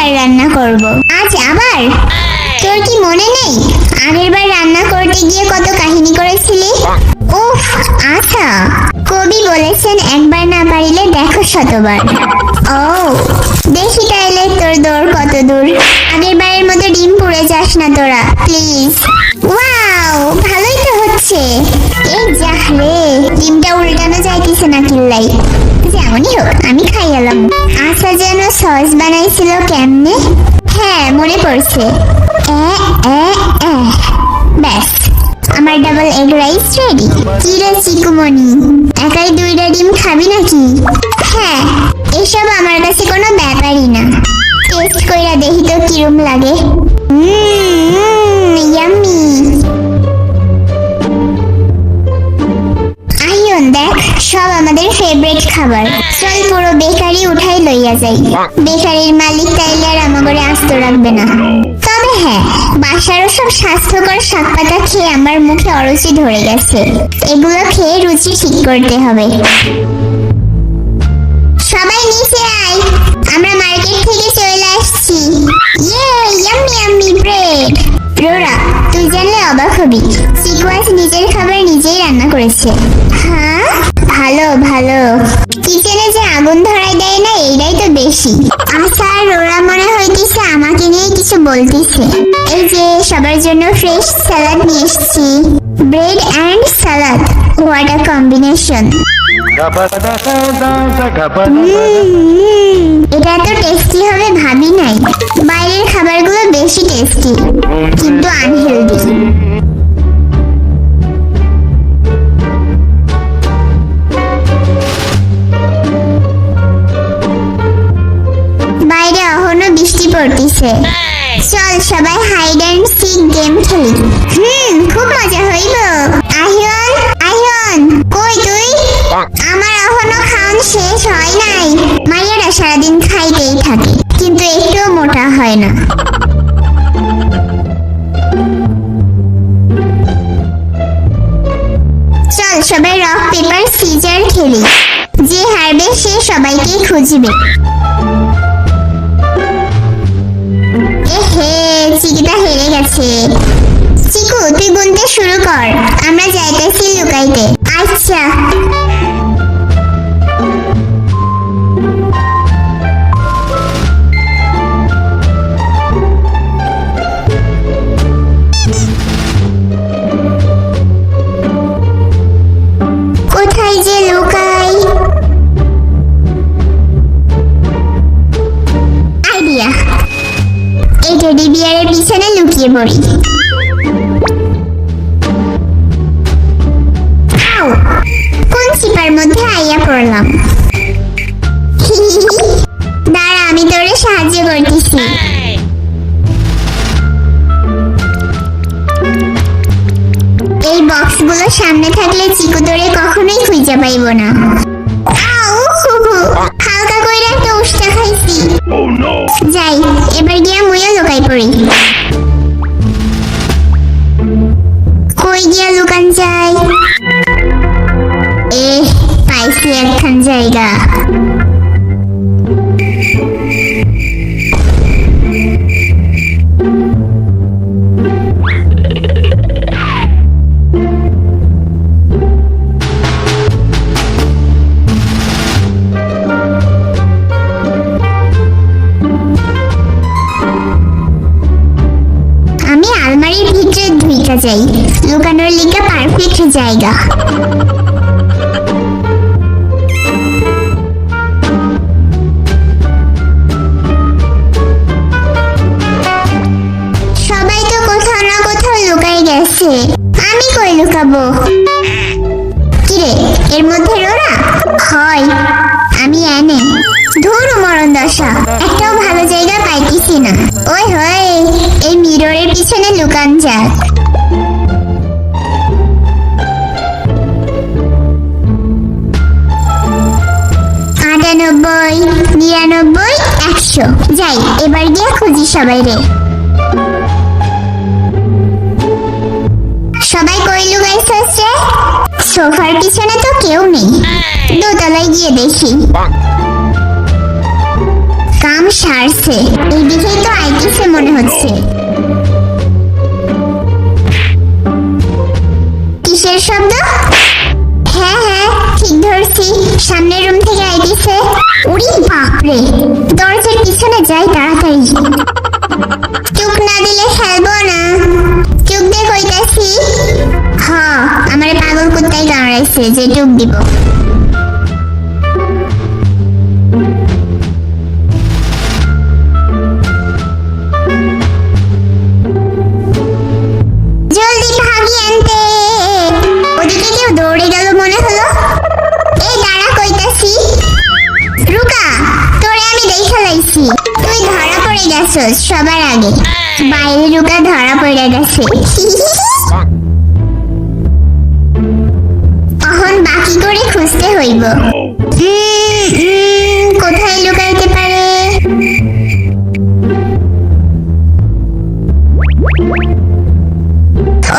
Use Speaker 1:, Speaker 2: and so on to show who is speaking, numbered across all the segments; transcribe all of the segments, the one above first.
Speaker 1: বার রান্না করব। আজ আবার? তোর কি মনে নেই আগের বার রান্না করতে গিয়ে কত কাহিনী করেছিলি? উফ, আচ্ছা, কবি বলেছেন একবার না পারিলে দেখো শতবার। ও দেখি তাইলে তোর দৌড় কত দূর। আগের বারের মতো ডিম পুড়ে যাস না তোরা, প্লিজ। ওয়াও, ভালোই তো হচ্ছে। এই যা রে, ডিমটা উল্টানো যাইতেছে না কিল্লাই। যেমনই হোক, আমি খাই এলাম। আচ্ছা, যেন সস বানাইছিল কেমনে? হ্যাঁ, মনে পড়ছে। ব্যাস, আমার ডাবল এগ রাইস রেডি। কি রে চিকুমনি, একাই 2টা ডিম খাবি নাকি? হ্যাঁ, এসব আমার কাছে কোনো ব্যাপারই না। টেস্ট কইরা দেখি তো কিরম লাগে। ইয়াম্মি। আহিয়ন দেখ, সব আমাদের ফেভারিট খাবার। চল পুরো বেকারি উঠাই লইয়া যাই। বেকারির মালিক তাইলে আর আমাগরে আস্ত রাখবে না। তবে হ্যাঁ, বাসারও সব স্বাস্থ্যকর শাকপাতা খেয়ে আমার মুখে অরুচি ধরে গেছে। এগুলো খেয়ে রুচি ঠিক করতে হবে। সবাই নিচে আয়, আমরা মার্কেট থেকে চলে আসছি। ইয়ে, ইয়াম্মি ইয়াম্মি ব্রেড। রোরা, তুই জানলে অবাক হবি, চিকু আজ নিজের খাবার নিজেই রান্না করেছে। হ্যাঁ, ভালো ভালো। কিচেনে যে আগুন ধরাই দেয় না, এইটাই তো বেশি। আচ্ছা, রোরা মনে হইতেছে আমাকে নিয়ে কিছু বলতেছে। এই যে সবার জন্য ফ্রেশ স্যালাড নিয়ে এসেছি। Bread and salad, what a combination. এটা এত টেস্টি হবে ভাবি নাই। বাইরের খাবারগুলো বেশি টেস্টি, কিন্তু আনহেলদি। বাইরে এখনো বৃষ্টি পড়তেছে। চল সবাই হাইড অ্যান্ড সিক গেম খেলি। খুব মজা হইল। আহিয়ন, আহিয়ন, কই তুই? আমার এখনো খাওয়ান শেষ হয় নাই। মাইয়ারা সারাদিন খাইতেই থাকে, কিন্তু একটুও মোটা হয় না। চল সবাই রক পেপার সিজার খেলি। যে হারবে সে সবাইকে খুঁজবে। এহে, চিকিটা হেরে গেছে। চিকু, তুই গুনতে শুরু কর, আমরা যাইতেছি লুকাইতে। আচ্ছা। কোথায় যে লুকাই? আইডিয়া, এই টেডি বিয়ারের পিছনে লুকিয়ে পড়ি। কোন চিপার মধ্যে আইয়া পড়লাম? দাঁড়া, আমি তোরে সাহায্য করতেছি। এই বক্সগুলো সামনে থাকলে চিকু তোরে কখনোই খুঁজে পাইব না। হালকা কইরা একটা উষ্টা খাইছি। যাই, এবার গিয়া মুইও লুকাই পড়ি। কই গিয়া লুকান যাই? পাইছি একখান জায়গা। আমি আলমারির ভিতরে ঢুইকা যাই। লুকানোর লিগা পারফেক্ট জায়গা। সবাই তো কোথাও না কোথাও লুকাই গেছে, আমি কই লুকাবো? কিরে, এর মধ্যে রোরা? হয়, আমি এনে। ধুর মরণ দশা, একটাও ভালো জায়গা পাইতেছি না। ওই হয়, এই মিররের পিছনে লুকান যাক। 99, 99, 100। যাই, এবার গিয়ে খুঁজি সবাই রে। সবাই কই লুকাইছস রে? সোফার পিছনে তো কেউ নেই। দোতলায় গিয়ে দেখি। কাম সারছে, এই দিকেই তো আইতিছে মনে হচ্ছে। কিসের শব্দ? হ্যাঁ হ্যাঁ ঠিক ধরছি, সামনের রুম থেকে আইতিছে। উরি বাপরে, দরজার পিছনে যাই তাড়াতাড়ি। চুপ না দিলে খেলবো না, চুপ দে কইতাছি। আমার পাগল কুত্তাই কামড়াইছে যে চুপ দিব। জলদি ভাগি আনতে। ওদিকে কেউ দৌড়ে গেল মনে হলো। এই দাঁড়া কইতাছি। রুকা, তোরে আমি দেখে লাইছি, তুই ধরা পড়ে গেছস সবার আগে। বাইরে রুকা ধরা পড়ে গেছে। এখন বাকি করে খুঁজতে হইব। কোথায় লুকাইতে পারে?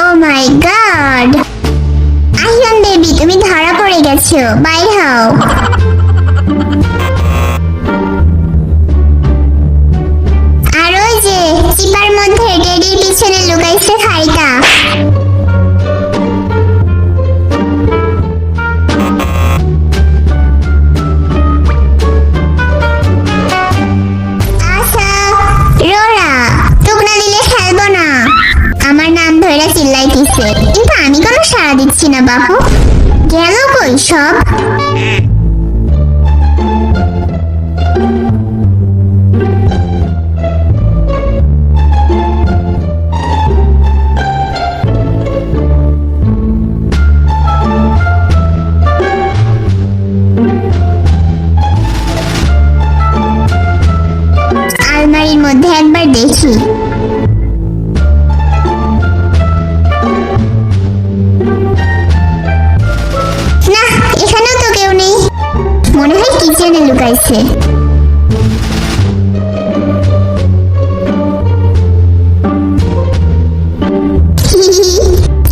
Speaker 1: ও মাই গড, আহিয়ান বেবি, তুমি ধরা পড়ে গেছো, বাইর হও। আর ওই যে চিপার মধ্যে ডেডির পিছনে লুকাইছে খাইটা। আমার নাম ধরে চিল্লাইতেছে, কিন্তু আমি কোনো সাড়া দিচ্ছি না। বাপু গেল কই সব? আলমারির মধ্যে একবার দেখি। মনে হয় কিচেনে লুকাইছে।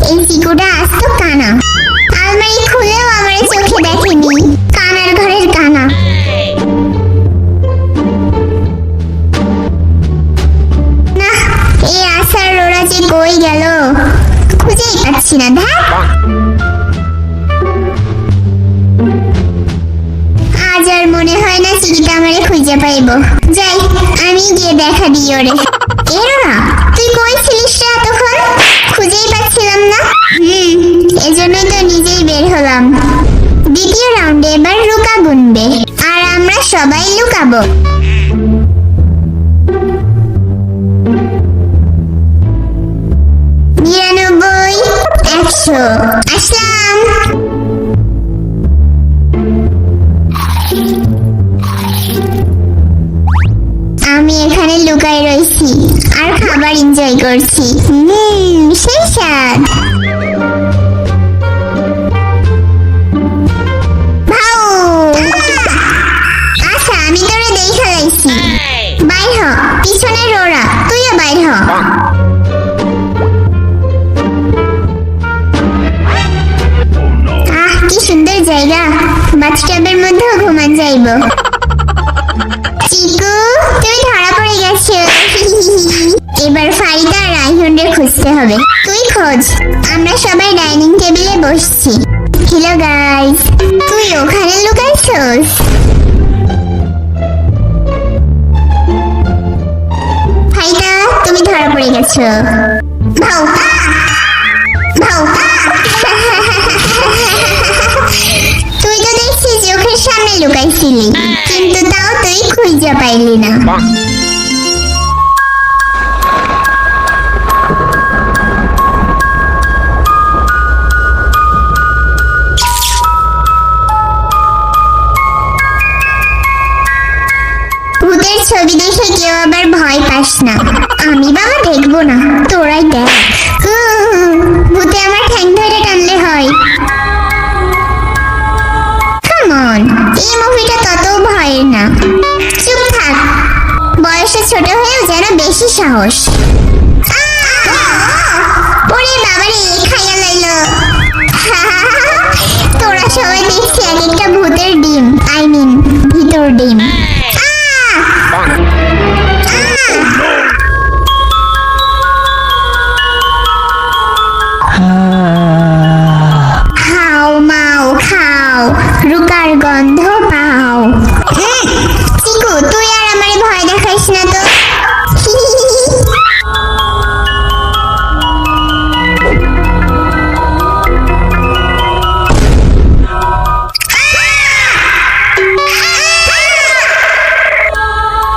Speaker 1: এই চিকুটা আস্ত কানা, আলমারি খুলেও আমার চোখে দেখেনি। কানার ঘরের কানা। না, এই আশার রোরা যে কই গেল খুঁজেই পাচ্ছি না। ধ্যাৎ, আজ আর মনে হয় না চিঠিটা আমারে খুঁজে পাইব। যাই, আমি গিয়ে দেখা দিই ওরে। এরা তুই কই ছিলিস রে এতক্ষণ? খুঁজেই পাচ্ছিলাম না। এজন্যই তো নিজেই বের হলাম। দ্বিতীয় রাউন্ডে এবার রুকা গুনবে, আর আমরা সবাই লুকাবো। নিরানব্বই, 100। আসলাম। আমি এখানে লুকাই রইছি আর খাবার এনজয় করছি। সেই স্বাদ। আচ্ছা, আমি তোরে দেখে লাইছি। বাইর হ, পিছনে রোরা, তুইও বাইর হ। কি সুন্দর জায়গা, বাথটাবের মধ্যেও ঘুমান যাইব। চিকু, তুমি ধরা পড়ে গেছো। এবার ফারিদা আর রাইহুনরে খুঁজতে হবে। তুই খোঁজ, আমরা সবাই ডাইনিং টেবিলে বসছি। হ্যালো গাইস, তুই ওখানে লুকাইছস? ফারিদা, তুমি ধরা পড়ে গেছো। ভাও ভাও। তুই তো দেখছি চোখের সামনে লুকাইছিলি, কিন্তু তাও তুই খুঁজে পাইলি না। ভূতের ছবি দেখে কেউ আবার ভয় পাস না। আমি বাবা দেখবো না, তোরাই দেখ। ভূতে আমার ঠ্যাং ধরে টানলে হয়। এই মুভিটা তত ভয়ের না। চুপ থাক, বয়সে ছোট হয়েও যেন বেশি সাহস। ওরে বাবারে, খাইয়া লাইল। তোরা সবাই দেখছি এক একটা ভূতের ডিম, আই মিন ভিতর ডিম। রূপার গন্ধ পাও। চিকু তুই আর আমারে ভয় দেখাইস না তো।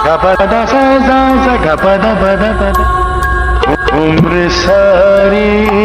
Speaker 2: Gapada sa sa sa gapada pada pada umre sari